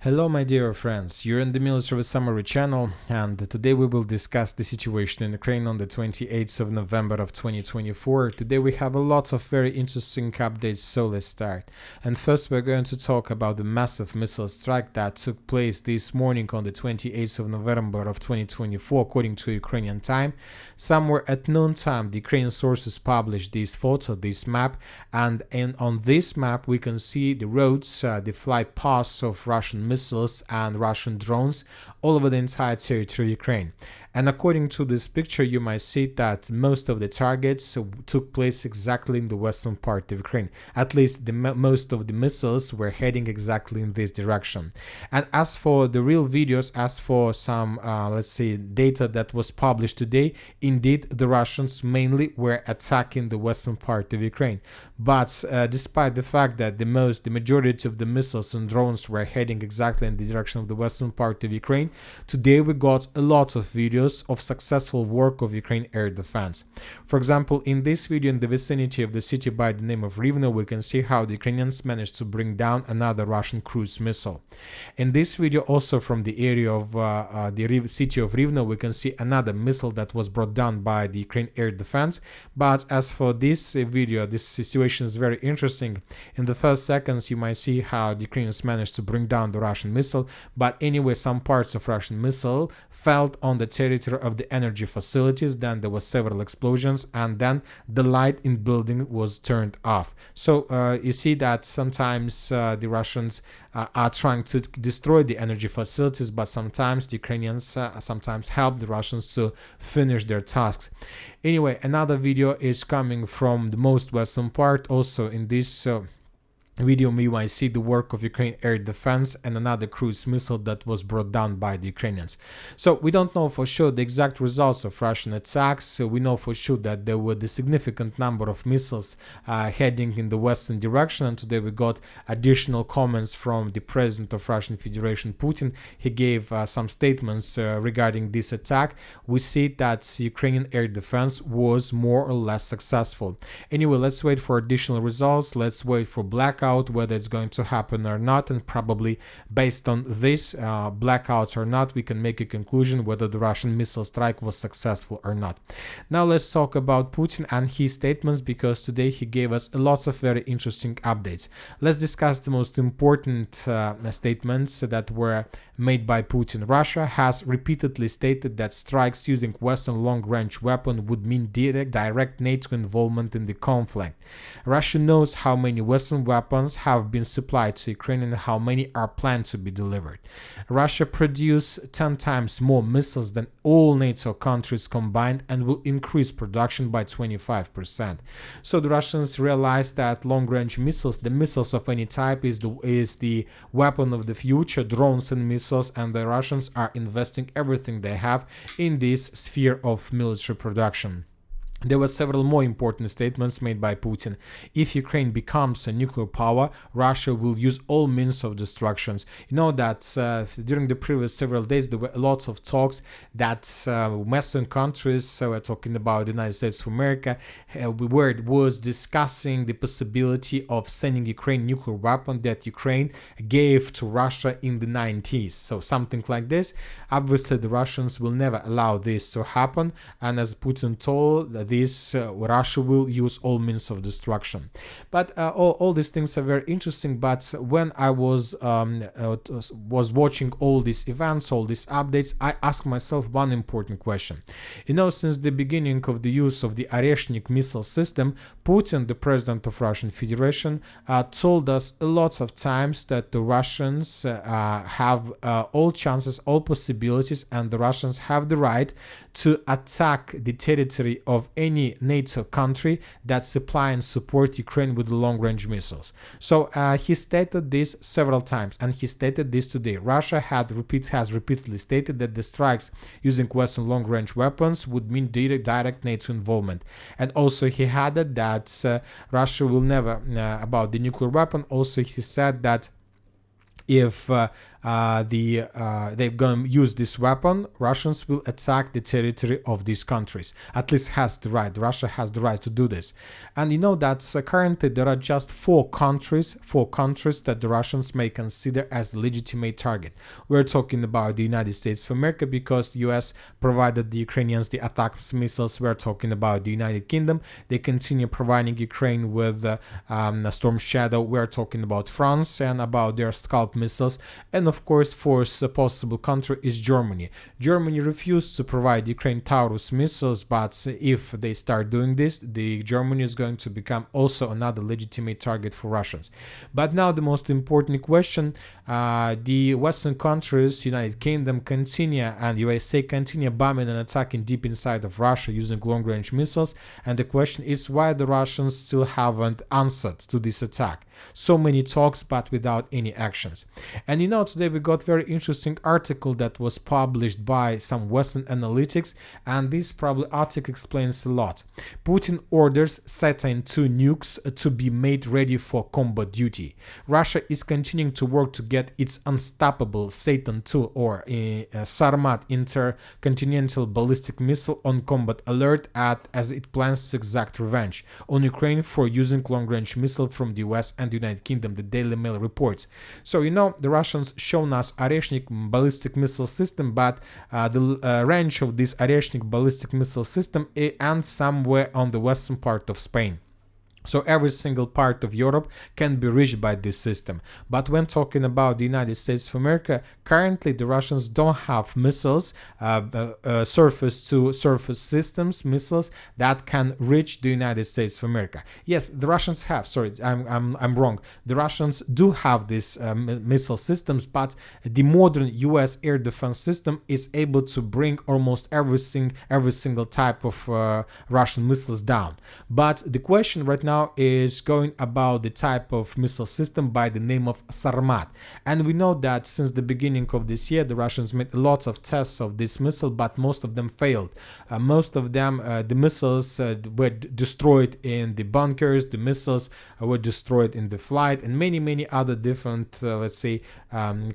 Hello my dear friends, you're in the MilitarySummary channel, and today we will discuss the situation in Ukraine on the 28th of November of 2024. Today we have a lot of very interesting updates, so let's start. And first we're going to talk about the massive missile strike that took place this morning on the 28th of November of 2024 according to Ukrainian time. Somewhere at noon time, the Ukrainian sources published this photo, this map, and on this map we can see the roads, the flight paths of Russian missiles and Russian drones all over the entire territory of Ukraine. And according to this picture, you might see that most of the targets took place exactly in the western part of Ukraine. At least most of the missiles were heading exactly in this direction. And as for the real videos, as for some, let's say, data that was published today, indeed, the Russians mainly were attacking the western part of Ukraine. But despite the fact that the majority of the missiles and drones were heading exactly in the direction of the western part of Ukraine, today we got a lot of videos of successful work of Ukraine air defense. For example, in this video in the vicinity of the city by the name of Rivne, we can see how the Ukrainians managed to bring down another Russian cruise missile. In this video also from the area of the city of Rivne, we can see another missile that was brought down by the Ukraine air defense. But as for this video, this situation is very interesting. In the first seconds you might see how the Ukrainians managed to bring down the Russian missile, but anyway some parts of Russian missile fell on the territory of the energy facilities. Then there were several explosions, and then the light in building was turned off. So you see that sometimes the Russians are trying to destroy the energy facilities, but sometimes the Ukrainians sometimes help the Russians to finish their tasks. Anyway, another video is coming from the most western part. Also in this video we might see the work of Ukraine air defense and another cruise missile that was brought down by the Ukrainians. So we don't know for sure the exact results of Russian attacks. So we know for sure that there were the significant number of missiles heading in the western direction, and today we got additional comments from the president of Russian Federation, Putin. He gave some statements regarding this attack. We see that Ukrainian air defense was more or less successful. Anyway, let's wait for additional results. Let's wait for blackout, whether it's going to happen or not, and probably based on this blackouts or not, we can make a conclusion whether the Russian missile strike was successful or not. Now let's talk about Putin and his statements, because today he gave us lots of very interesting updates. Let's discuss the most important statements that were made by Putin. Russia has repeatedly stated that strikes using Western long-range weapon would mean direct NATO involvement in the conflict. Russia knows how many Western weapons have been supplied to Ukraine and how many are planned to be delivered. Russia produced 10 times more missiles than all NATO countries combined and will increase production by 25%. So the Russians realized that long-range missiles, the missiles of any type, is the weapon of the future, drones and missiles, and the Russians are investing everything they have in this sphere of military production. There were several more important statements made by Putin. If Ukraine becomes a nuclear power, Russia will use all means of destruction. You know that during the previous several days there were lots of talks that Western countries, so we're talking about the United States of America, was discussing the possibility of sending Ukraine nuclear weapon that Ukraine gave to Russia in the 90s. So something like this. Obviously the Russians will never allow this to happen, and as Putin told, Russia will use all means of destruction. But all these things are very interesting. But when I was watching all these events, all these updates, I asked myself one important question. You know, since the beginning of the use of the Oreshnik missile system, Putin, the president of Russian Federation, told us a lot of times that the Russians have all chances, all possibilities, and the Russians have the right to attack the territory of any NATO country that supply and support Ukraine with long-range missiles. So he stated this several times, and he stated this today. Russia has repeatedly stated that the strikes using Western long-range weapons would mean direct NATO involvement. And also he added that Russia will never, about the nuclear weapon, also he said that if they're going to use this weapon, Russians will attack the territory of these countries. At least has the right. Russia has the right to do this. And you know that currently there are just four countries that the Russians may consider as the legitimate target. We're talking about the United States of America because the US provided the Ukrainians the ATACMS missiles. We're talking about the United Kingdom. They continue providing Ukraine with Storm Shadow. We're talking about France and about their Scalp missiles. And of course, fourth possible country is Germany. Germany refused to provide Ukraine Taurus missiles, but if they start doing this, Germany is going to become also another legitimate target for Russians. But now the most important question, the Western countries, United Kingdom and USA continue bombing and attacking deep inside of Russia using long-range missiles, and the question is why the Russians still haven't answered to this attack. So many talks but without any actions. And you know, today we got very interesting article that was published by some Western analytics, and this probably article explains a lot. Putin orders Saturn II nukes to be made ready for combat duty. Russia is continuing to work to get its unstoppable Saturn II or Sarmat intercontinental ballistic missile on combat alert as it plans to exact revenge on Ukraine for using long-range missile from the US and the United Kingdom, the Daily Mail reports. So you know, the Russians shown us Oreshnik ballistic missile system, but the range of this Oreshnik ballistic missile system ends somewhere on the western part of Spain. So every single part of Europe can be reached by this system. But when talking about the United States of America, currently the Russians don't have missiles, surface-to-surface systems, missiles that can reach the United States of America. Yes, the Russians have. Sorry, I'm wrong. The Russians do have these missile systems, but the modern U.S. air defense system is able to bring almost every single type of Russian missiles down. But the question right now is going about the type of missile system by the name of Sarmat. And we know that since the beginning of this year, the Russians made lots of tests of this missile, but most of them failed. Most of them, the missiles were destroyed in the bunkers, the missiles were destroyed in the flight, and many other different, let's say,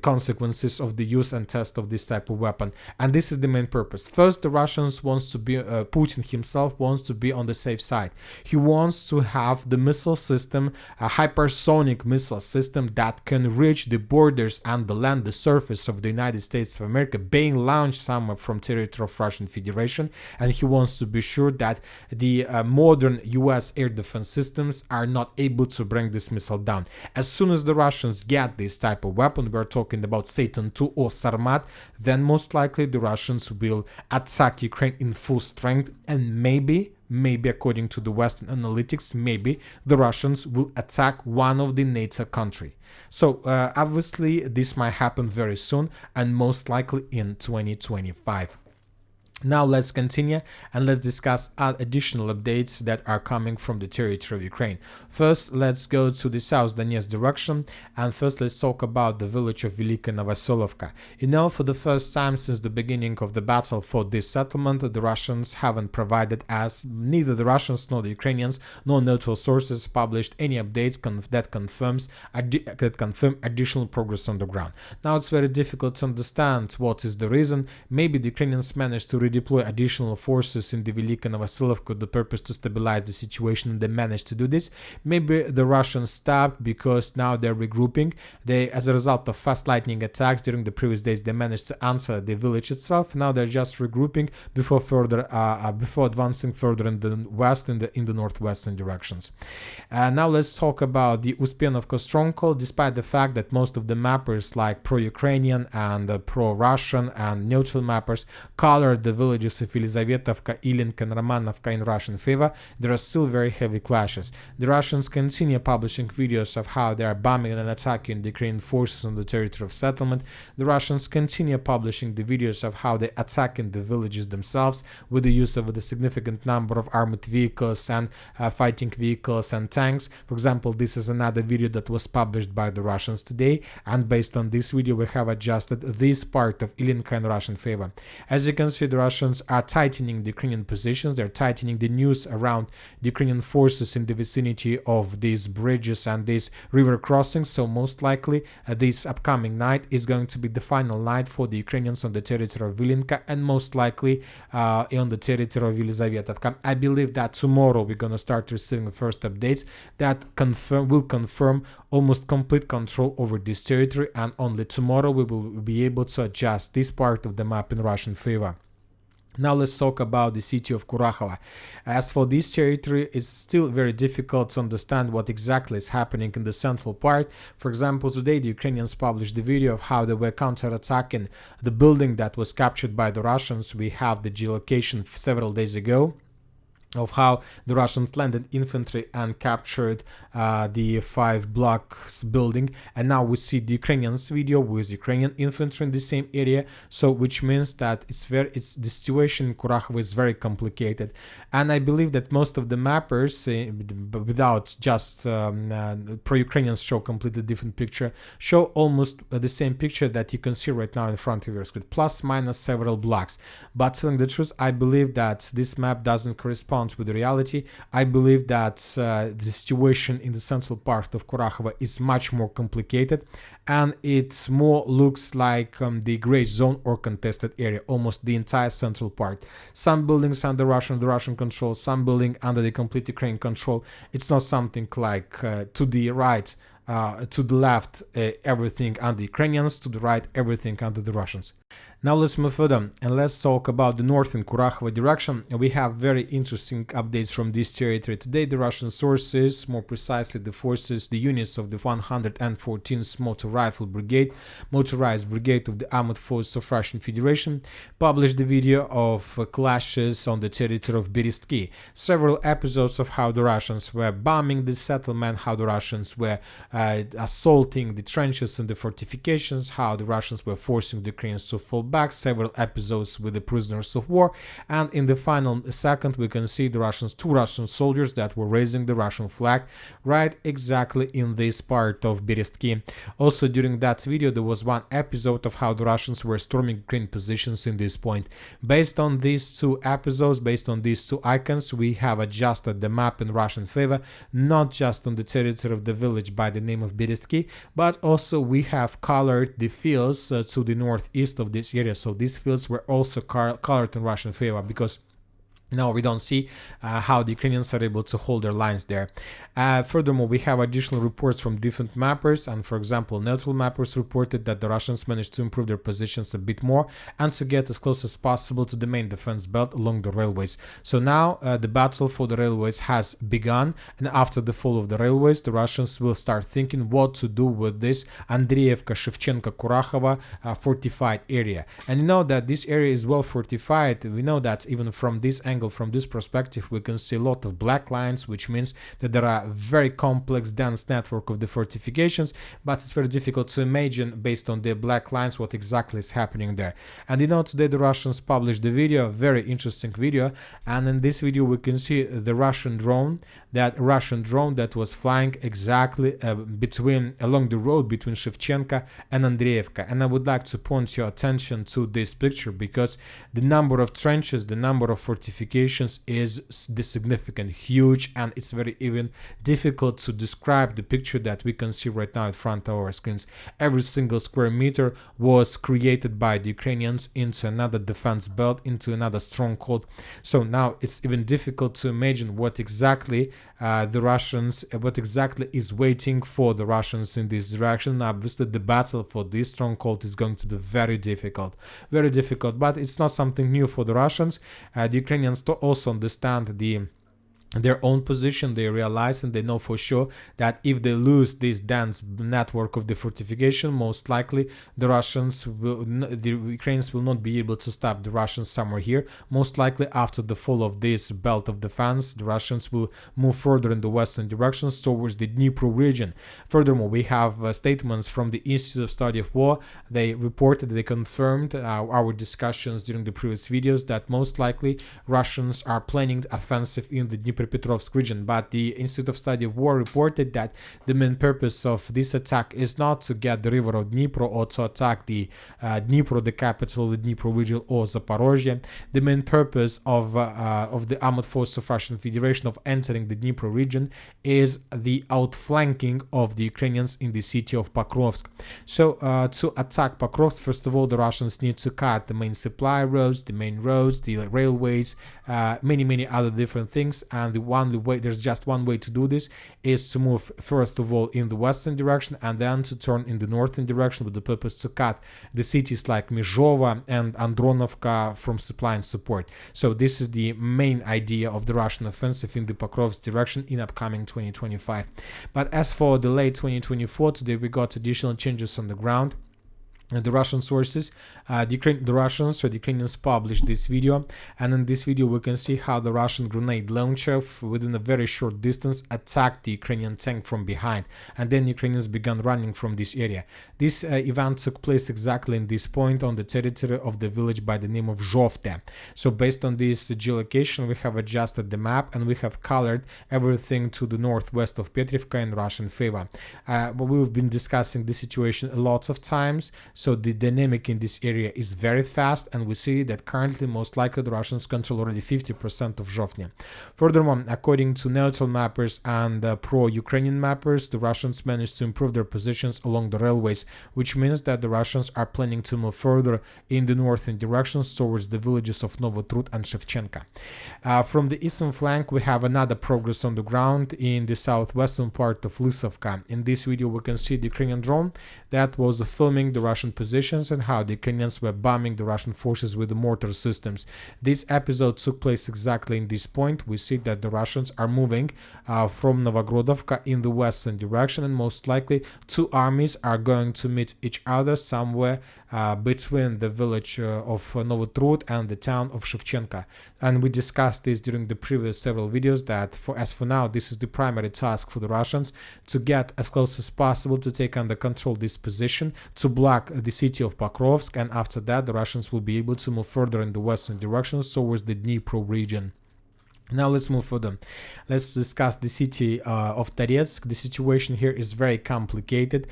consequences of the use and test of this type of weapon. And this is the main purpose. First, the Russians wants to be, Putin himself wants to be on the safe side. He wants to have the missile system, a hypersonic missile system that can reach the borders and the land, the surface of the United States of America, being launched somewhere from territory of Russian Federation. And he wants to be sure that the modern US air defense systems are not able to bring this missile down. As soon as the Russians get this type of weapon, we're talking about Saturn II or Sarmat, then most likely the Russians will attack Ukraine in full strength, and maybe according to the Western analytics, maybe the Russians will attack one of the NATO country. So obviously this might happen very soon and most likely in 2025. Now let's continue and let's discuss additional updates that are coming from the territory of Ukraine. First, let's go to the South Donetsk direction, and first let's talk about the village of Velika Novoselovka. You know, for the first time since the beginning of the battle for this settlement, the Russians haven't provided, as neither the Russians nor the Ukrainians nor neutral sources published any updates that confirm additional progress on the ground. Now it's very difficult to understand what is the reason. Maybe the Ukrainians managed to redeploy additional forces in the Velika Novoselovka with the purpose to stabilize the situation, and they managed to do this. Maybe the Russians stopped because now they're regrouping. As a result of fast lightning attacks during the previous days, they managed to answer the village itself. Now they're just regrouping before advancing further in the west, in the northwestern directions. Now let's talk about the Uspenovka stronghold. Despite the fact that most of the mappers, like pro-Ukrainian and pro-Russian and neutral mappers, colored the villages of Elizavetovka, Ilinka, and Romanovka in Russian favor, there are still very heavy clashes. The Russians continue publishing videos of how they are bombing and attacking the Ukrainian forces on the territory of settlement. The Russians continue publishing the videos of how they're attacking the villages themselves with the use of a significant number of armored vehicles and fighting vehicles and tanks. For example, this is another video that was published by the Russians today, and based on this video we have adjusted this part of Ilinka in Russian favor. As you can see, the Russians are tightening the Ukrainian positions. They're tightening the news around the Ukrainian forces in the vicinity of these bridges and these river crossings. So most likely this upcoming night is going to be the final night for the Ukrainians on the territory of Vilinka, and most likely on the territory of Yelizavetovka. I believe that tomorrow we're going to start receiving the first updates that will confirm almost complete control over this territory, and only tomorrow we will be able to adjust this part of the map in Russian favor. Now let's talk about the city of Kurakhovo. As for this territory, it's still very difficult to understand what exactly is happening in the central part. For example, today the Ukrainians published the video of how they were counterattacking the building that was captured by the Russians. We have the geolocation several days ago of how the Russians landed infantry and captured the 5 blocks building, and now we see the Ukrainians video with Ukrainian infantry in the same area. So which means that the situation in Kurakhovo is very complicated, and I believe that most of the mappers, without just pro-Ukrainians show completely different picture, show almost the same picture that you can see right now in front of your screen, plus minus several blocks. But telling the truth, I believe that this map doesn't correspond with the reality. I believe that the situation in the central part of Kurakhovo is much more complicated, and it more looks like the gray zone or contested area, almost the entire central part. Some buildings under the Russian control, some building under the complete Ukrainian control. It's not something like to the right, to the left, everything under Ukrainians, to the right, everything under the Russians. Now let's move further and let's talk about the northern Kurakhovo direction. We have very interesting updates from this territory today. The Russian sources, more precisely the forces, the units of the 114th Motorized Brigade of the Armored Forces of Russian Federation, published the video of clashes on the territory of Berestki. Several episodes of how the Russians were bombing the settlement, how the Russians were assaulting the trenches and the fortifications, how the Russians were forcing the Ukrainians to fall back, several episodes with the prisoners of war, and in the final second we can see the two Russian soldiers that were raising the Russian flag right exactly in this part of Berestki. Also during that video there was one episode of how the Russians were storming Ukrainian positions in this point. Based on these two episodes, based on these two icons, we have adjusted the map in Russian favor, not just on the territory of the village by the name of Berestki, but also we have colored the fields to the northeast of this area. So these fields were also colored in Russian favor, because now we don't see how the Ukrainians are able to hold their lines there. Furthermore, we have additional reports from different mappers, and for example, neutral mappers reported that the Russians managed to improve their positions a bit more and to get as close as possible to the main defense belt along the railways. So now the battle for the railways has begun, and after the fall of the railways, the Russians will start thinking what to do with this Andreevka, Shevchenko, Kurakhovo fortified area. And you know that this area is well fortified. We know that even from this angle, from this perspective, we can see a lot of black lines, which means that there are very complex dense network of the fortifications, but it's very difficult to imagine based on the black lines what exactly is happening there. And you know, today the Russians published the video, a very interesting video, and in this video we can see the Russian drone that was flying exactly along the road between Shevchenko and Andreevka. And I would like to point your attention to this picture, because the number of trenches, the number of fortifications is significant, huge, and it's very even difficult to describe the picture that we can see right now in front of our screens. Every single square meter was created by the Ukrainians into another defense belt, into another stronghold. So now it's even difficult to imagine what exactly is waiting for the Russians in this direction. Obviously the battle for this stronghold is going to be very difficult, but it's not something new for the Russians. The Ukrainians also understand their own position. They realize and they know for sure that if they lose this dense network of the fortification, most likely the Ukrainians will not be able to stop the Russians somewhere here. Most likely after the fall of this belt of defense, the Russians will move further in the western directions towards the Dnipro region. Furthermore, we have statements from the Institute of Study of War. They confirmed our discussions during the previous videos that most likely Russians are planning offensive in the Dnipro Dnipropetrovsk region. But the Institute of Study of War reported that the main purpose of this attack is not to get the river of Dnipro or to attack the Dnipro, the capital of the Dnipro region, or Zaporozhye. The main purpose of the armed force of Russian Federation of entering the Dnipro region is the outflanking of the Ukrainians in the city of Pokrovsk. So to attack Pokrovsk, first of all, the Russians need to cut the main supply roads, the main roads, the railways, many other different things. And there's just one way to do this, is to move first of all in the western direction and then to turn in the northern direction with the purpose to cut the cities like Mizhova and Andronovka from supply and support. So this is the main idea of the Russian offensive in the Pokrovsk direction in upcoming 2025. But as for the late 2024, today we got additional changes on the ground. The Russian sources, the Ukrainians published this video, and in this video we can see how the Russian grenade launcher within a very short distance attacked the Ukrainian tank from behind, and then Ukrainians began running from this area. This event took place exactly in this point on the territory of the village by the name of Zhovte. So based on this geolocation, we have adjusted the map and we have colored everything to the northwest of Petrivka in Russian favor. We've been discussing this situation lots of times. So the dynamic in this area is very fast, and we see that currently most likely the Russians control already 50% of Zhovne. Furthermore, according to neutral mappers and pro-Ukrainian mappers, the Russians managed to improve their positions along the railways, which means that the Russians are planning to move further in the northern directions towards the villages of Novotrud and Shevchenka. From the eastern flank, we have another progress on the ground in the southwestern part of Lysovka. In this video, we can see the Ukrainian drone that was filming the Russian positions and how the Ukrainians were bombing the Russian forces with the mortar systems. This episode took place exactly in this point. We see that the Russians are moving from Novogrodovka in the western direction, and most likely two armies are going to meet each other somewhere between the village of Novotrud and the town of Shevchenka. And we discussed this during the previous several videos that as for now, this is the primary task for the Russians, to get as close as possible to take under control this position, to block the city of Pokrovsk, and after that the Russians will be able to move further in the western direction towards the Dnipro region. Now let's move further. Let's discuss the city of Toretsk. The situation here is very complicated.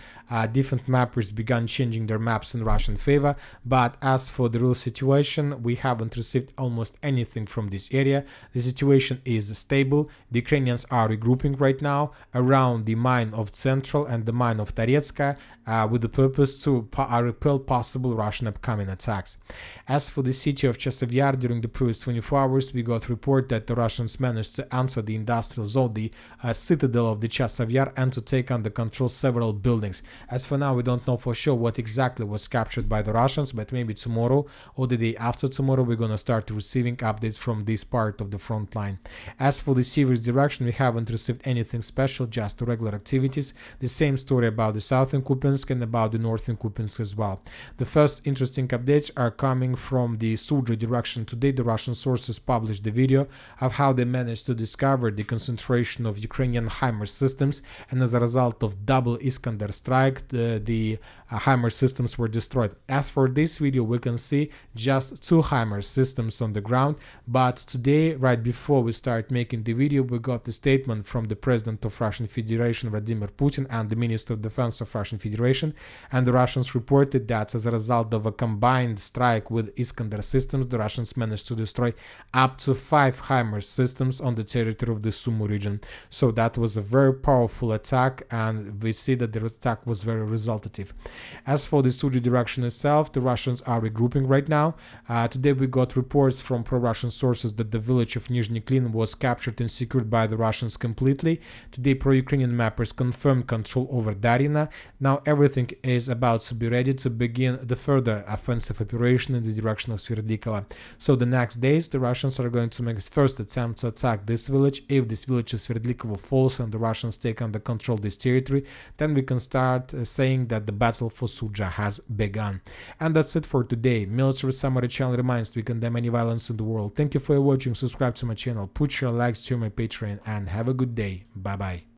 Different mappers began changing their maps in Russian favor, but as for the real situation, we haven't received almost anything from this area. The situation is stable. The Ukrainians are regrouping right now around the mine of Central and the mine of Toretsk with the purpose to repel possible Russian upcoming attacks. As for the city of Chasiv Yar, during the previous 24 hours, we got report that the Russians managed to enter the industrial zone, the citadel of the Chasiv Yar, and to take under control several buildings. As for now, we don't know for sure what exactly was captured by the Russians, but maybe tomorrow or the day after tomorrow we're gonna start receiving updates from this part of the front line. As for the Sivers direction, we haven't received anything special, just regular activities. The same story about the southern Kupiansk and about the northern Kupiansk as well. The first interesting updates are coming from the Sumy direction. Today the Russian sources published the video of how they managed to discover the concentration of Ukrainian HIMARS systems, and as a result of double Iskander strike, the HIMARS systems were destroyed. As for this video, we can see just two HIMARS systems on the ground, but today, right before we start making the video, we got the statement from the President of Russian Federation, Vladimir Putin, and the Minister of Defense of Russian Federation, and the Russians reported that as a result of a combined strike with Iskander systems, the Russians managed to destroy up to 5 HIMARS systems on the territory of the Sumy region. So that was a very powerful attack, and we see that the attack was very resultative. As for the Sumy direction itself, the Russians are regrouping right now. Today we got reports from pro-Russian sources that the village of Nizhny Klin was captured and secured by the Russians completely. Today pro-Ukrainian mappers confirmed control over Darina. Now everything is about to be ready to begin the further offensive operation in the direction of Sverdlikova. So the next days the Russians are going to make first attempt to attack this village. If this village of Sverdlikova falls and the Russians take under control this territory, then we can start saying that the battle for Sudzha has begun. And that's it for today. Military Summary channel reminds we condemn any violence in the world. Thank you for watching, subscribe to my channel, put your likes to my Patreon, and have a good day. Bye bye.